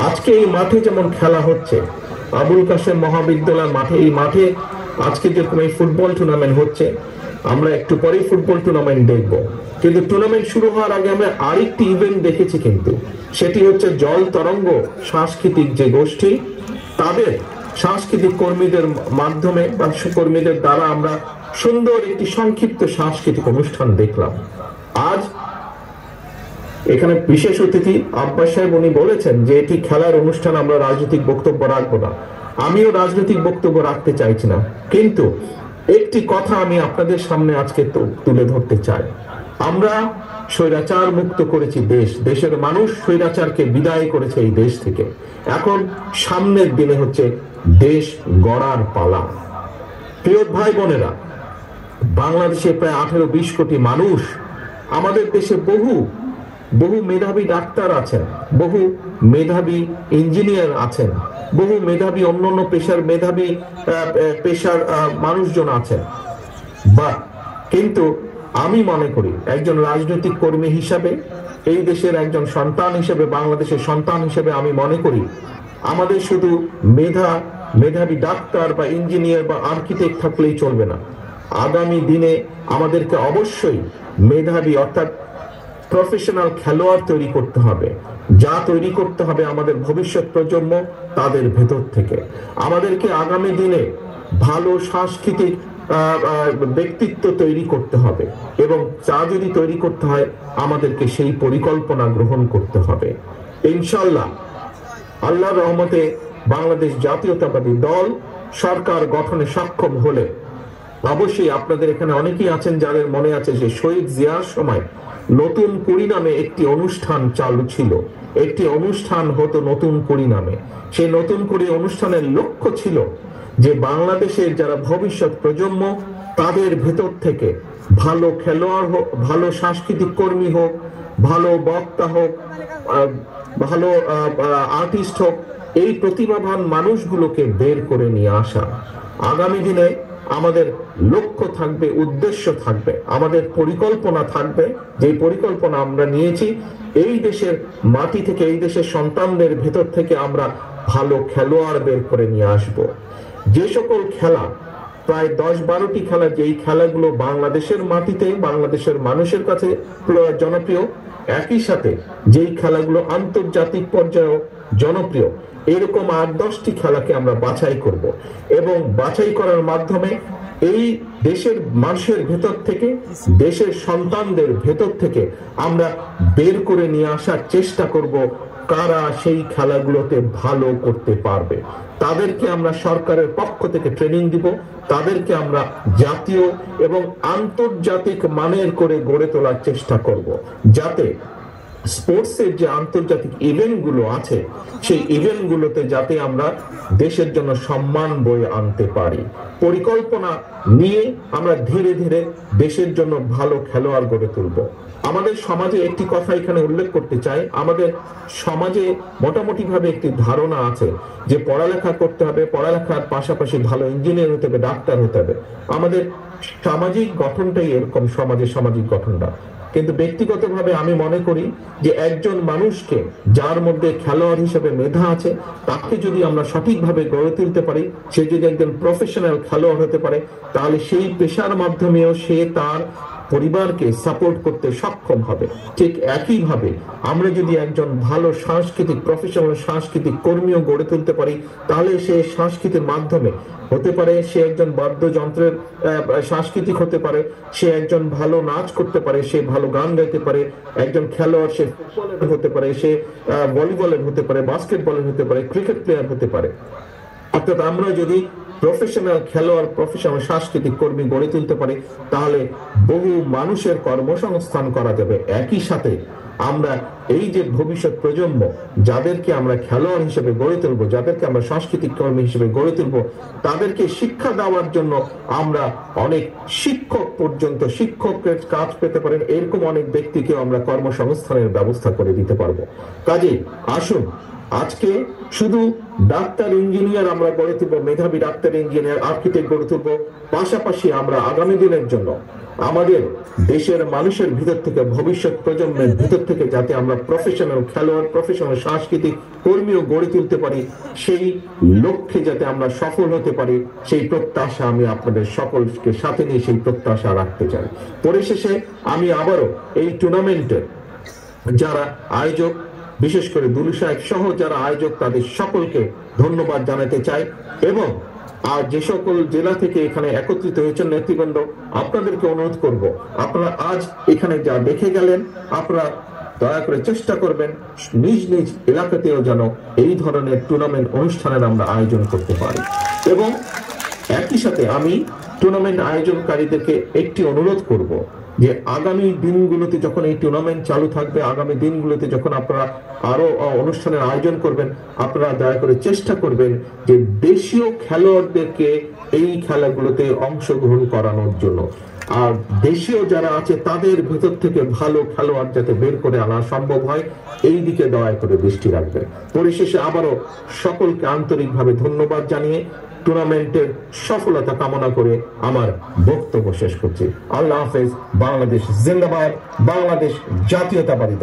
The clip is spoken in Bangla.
আজকে এই মাঠে যেমন খেলা হচ্ছে, আবুল কাশেম মহাবিদ্যালয় মাঠে, এই মাঠে আজকে যেরকম এই ফুটবল টুর্নামেন্ট হচ্ছে, আমরা একটু পরেই ফুটবল টুর্নামেন্ট দেখব। কিন্তু টুর্নামেন্ট শুরু হওয়ার আগে আমরা আরেকটি ইভেন্ট দেখেছি, কিন্তু সেটি হচ্ছে জল তরঙ্গ সাংস্কৃতিক যে গোষ্ঠী, তাদের সাংস্কৃতিক কর্মীদের মাধ্যমে বা কর্মীদের দ্বারা আমরা সুন্দর একটি সংক্ষিপ্ত সাংস্কৃতিক অনুষ্ঠান দেখলাম। আজ এখানে বিশেষ অতিথি আব্বাস সাহেব, উনি বলেছেন যে এটি খেলার অনুষ্ঠান, আমরা রাজনৈতিক বক্তব্য রাখবো না। আমিও রাজনৈতিক বক্তব্য রাখতে চাইছি না, কিন্তু একটি কথা আমি আপনাদের সামনে আজকে তুলে ধরতে চাই। আমরা স্বৈরাচার মুক্ত করেছি দেশ, দেশের মানুষ স্বৈরাচারকে বিদায় করেছে এই দেশ থেকে। এখন সামনের দিনে হচ্ছে দেশ গড়ার পালা। প্রিয় ভাই বোনেরা, বাংলাদেশে প্রায় 18-20 কোটি মানুষ, আমাদের দেশে বহু মেধাবী ডাক্তার আছেন, বহু মেধাবী ইঞ্জিনিয়ার আছেন, বহু মেধাবী অন্যান্য পেশার মানুষজন আছেন। কিন্তু আমি মনে করি একজন রাজনৈতিক কর্মী হিসাবে, এই দেশের একজন সন্তান হিসেবে, বাংলাদেশের সন্তান হিসেবে আমি মনে করি আমাদের শুধু মেধাবী ডাক্তার বা ইঞ্জিনিয়ার বা আর্কিটেক্ট থাকলেই চলবে না। আগামী দিনে আমাদেরকে অবশ্যই মেধাবী অর্থাৎ প্রফেশনাল খেলোয়াড় তৈরি করতে হবে, যা তৈরি করতে হবে আমাদের ভবিষ্যৎ প্রজন্ম, তাদের ভেতর থেকে। আমাদেরকে আগামী দিনে ভালো সাংস্কৃতিক ব্যক্তিত্ব তৈরি করতে হবে, এবং যা যদি তৈরি করতে হয় আমাদেরকে সেই পরিকল্পনা গ্রহণ করতে হবে। ইনশাআল্লাহ আল্লাহর রহমতে বাংলাদেশ জাতীয়তাবাদী দল সরকার গঠনে সক্ষম হলে, অবশ্যই আপনাদের এখানে অনেকেই আছেন যাদের মনে আছে যে শহীদ জিয়ার সময় নতুন কুড়ি নামে একটি অনুষ্ঠান চালু ছিল, একটি অনুষ্ঠান হতো নতুন কুড়ি নামে। সেই নতুন কুড়ি অনুষ্ঠানের লক্ষ্য ছিল যে বাংলাদেশের যারা ভবিষ্যৎ প্রজন্ম, তাদের ভেতর থেকে ভালো খেলোয়াড় হোক, ভালো সাংস্কৃতিক কর্মী হোক, ভালো বক্তা হোক, ভালো আর্টিস্ট হোক, এই প্রতিভাবান মানুষগুলোকে বের করে নিয়ে আসা। আগামী দিনে আমাদের লক্ষ্য থাকবে, উদ্দেশ্য থাকবে, আমাদের পরিকল্পনা থাকবে, যে পরিকল্পনা আমরা নিয়েছি এই দেশের মাটি থেকে, এই দেশের সন্তানদের ভেতর থেকে আমরা ভালো খেলোয়াড় বের করে নিয়ে আসব। যে সকল খেলা, প্রায় 10-12টি খেলা, যেই খেলাগুলো বাংলাদেশের মাটিতে, বাংলাদেশের মানুষের কাছে জনপ্রিয়, একই সাথে যেই খেলাগুলো আন্তর্জাতিক পর্যায়ে জনপ্রিয়, এরকম 8-10টি খেলাকে আমরা বাছাই করব, এবং বাছাই করার মাধ্যমে এই দেশের মানুষের ভেতর থেকে, দেশের সন্তানদের ভেতর থেকে আমরা বের করে নিয়ে আসার চেষ্টা করব কারা সেই খেলাগুলোতে ভালো করতে পারবে। তাদেরকে আমরা সরকারের পক্ষ থেকে ট্রেনিং দিব, তাদেরকে আমরা জাতীয় এবং আন্তর্জাতিক মানের করে গড়ে তোলার চেষ্টা করব, যাতে স্পোর্টসের যে আন্তর্জাতিক ইভেন্ট গুলো আছে, সেই ইভেন্ট গুলোতে যাতে আমরা দেশের জন্য সম্মান বয়ে আনতে পারি। পরিকল্পনা নিয়ে আমরা ধীরে ধীরে দেশের জন্য ভালো খেলোয়াড় গড়ে তুলব। আমাদের সমাজে একটি কথা এখানে উল্লেখ করতে চাই, আমাদের সমাজে মোটামুটি ভাবে একটি ধারণা আছে যে পড়ালেখা করতে হবে, পড়ালেখার পাশাপাশি ভালো ইঞ্জিনিয়ার হতে হবে, ডাক্তার হতে হবে। আমাদের সামাজিক গঠনটাই এরকম, সমাজের সামাজিক গঠনটা। কিন্তু ব্যক্তিগতভাবে আমি মনে করি যে একজন মানুষকে, যার মধ্যে খেলোয়াড় হিসেবে মেধা আছে, তাকে যদি আমরা সঠিকভাবে গড়ে তুলতে পারি, সে যদি একজন প্রফেশনাল খেলোয়াড় হতে পারে, তাহলে সেই পেশার মাধ্যমেও সে তার পরিবারকে সাপোর্ট করতে সক্ষম হবে। ঠিক একইভাবে আমরা যদি একজন ভালো সাংস্কৃতিক প্রফেশনাল সাংস্কৃতিক কর্মীও গড়ে তুলতে পারি, তাহলে সে সংস্কৃতির মাধ্যমে হতে পারে সে একজন বাদ্যযন্ত্রের সাংস্কৃতিক হতে পারে, সে একজন ভালো নাচ করতে পারে, সে ভালো গান গাইতে পারে, একজন খেলোয়াড় সে ফুটবলের হতে পারে, সে ভলিবলের হতে পারে, বাস্কেটবলের হতে পারে, ক্রিকেট প্লেয়ার হতে পারে। অর্থাৎ আমরা যদি প্রফেশনাল খেলোয়াড়, প্রফেশনাল সাংস্কৃতিক কর্মী গড়ে তুলতে পারি, তাহলে বহু মানুষের কর্মসংস্থান করা যাবে। একই সাথে আমরা এই যে ভবিষ্যৎ প্রজন্ম, যাদেরকে আমরা খেলোয়াড় হিসেবে গড়ে তুলবো, যাদেরকে আমরা সাংস্কৃতিক কর্মী হিসেবে গড়ে তুলবো, তাদেরকে শিক্ষা দেওয়ার জন্য আমরা অনেক শিক্ষক পর্যন্ত, শিক্ষকের কাজ পেতে পারেন এরকম অনেক ব্যক্তিকে আমরা কর্মসংস্থানের ব্যবস্থা করে দিতে পারবো। কাজেই আসুন আজকে শুধু ডাক্তার ইঞ্জিনিয়ার আমরা গড়ে তুলবো, মেধাবী ডাক্তার ইঞ্জিনিয়ার আর্কিটেক্ট গড়ে তুলবো, পাশাপাশি আমরা আগামী দিনের জন্য আমাদের দেশের মানুষের ভিতর থেকে, ভবিষ্যৎ প্রজন্মের ভিতর থেকে যাতে আমরা প্রফেশনাল খেলোয়াড়, প্রফেশনাল সাংস্কৃতিক কর্মীও গড়ে তুলতে পারি, সেই লক্ষ্যে যাতে আমরা সফল হতে পারি, সেই প্রত্যাশা আমি আপনাদের সকলকে সাথে নিয়ে সেই প্রত্যাশা রাখতে চাই। পরিশেষে আমি আবারও এই টুর্নামেন্টের যারা আয়োজক, বিশেষ করে দুলু সাহেব সহ যারা আয়োজক, তাদের সকলকে ধন্যবাদ জানাতে চাই। এবং আর যে সকল জেলা থেকে এখানে একত্রিত হয়েছেন নেতৃবৃন্দ, আপনাদেরকে অনুরোধ করব, আপনারা আজ এখানে যা দেখে গেলেন, আপনারা দয়া করে চেষ্টা করবেন নিজ নিজ এলাকাতেও যেন এই ধরনের টুর্নামেন্ট অনুষ্ঠানের আমরা আয়োজন করতে পারি। এবং একই সাথে আমি টুর্নামেন্ট আয়োজনকারীদেরকে একটি অনুরোধ করব যে আগামী দিনগুলোতে যখন এই টুর্নামেন্ট চালু থাকবে, আগামী দিনগুলোতে যখন আপনারা আরো অনুষ্ঠানের আয়োজন করবেন, আপনারা দয়া করে চেষ্টা করবেন যে দেশীয় খেলোয়াড়দেরকে এই খেলাগুলোতে অংশগ্রহণ করানোর জন্য। আর দেশীয় যারা আছে তাদের ভেতর থেকে ভালো খেলোয়াড় যাতে বের করে আনা সম্ভব হয়, এই দিকে দয়া করে দৃষ্টি রাখবেন। পরিশেষে আবারও সকলকে আন্তরিকভাবে ধন্যবাদ জানিয়ে টুর্নামেন্টের সফলতা কামনা করে আমার বক্তব্য শেষ করছি। আল্লাহ হাফেজ। বাংলাদেশ জিন্দাবাদ। বাংলাদেশ জাতীয়তাবাদী দল।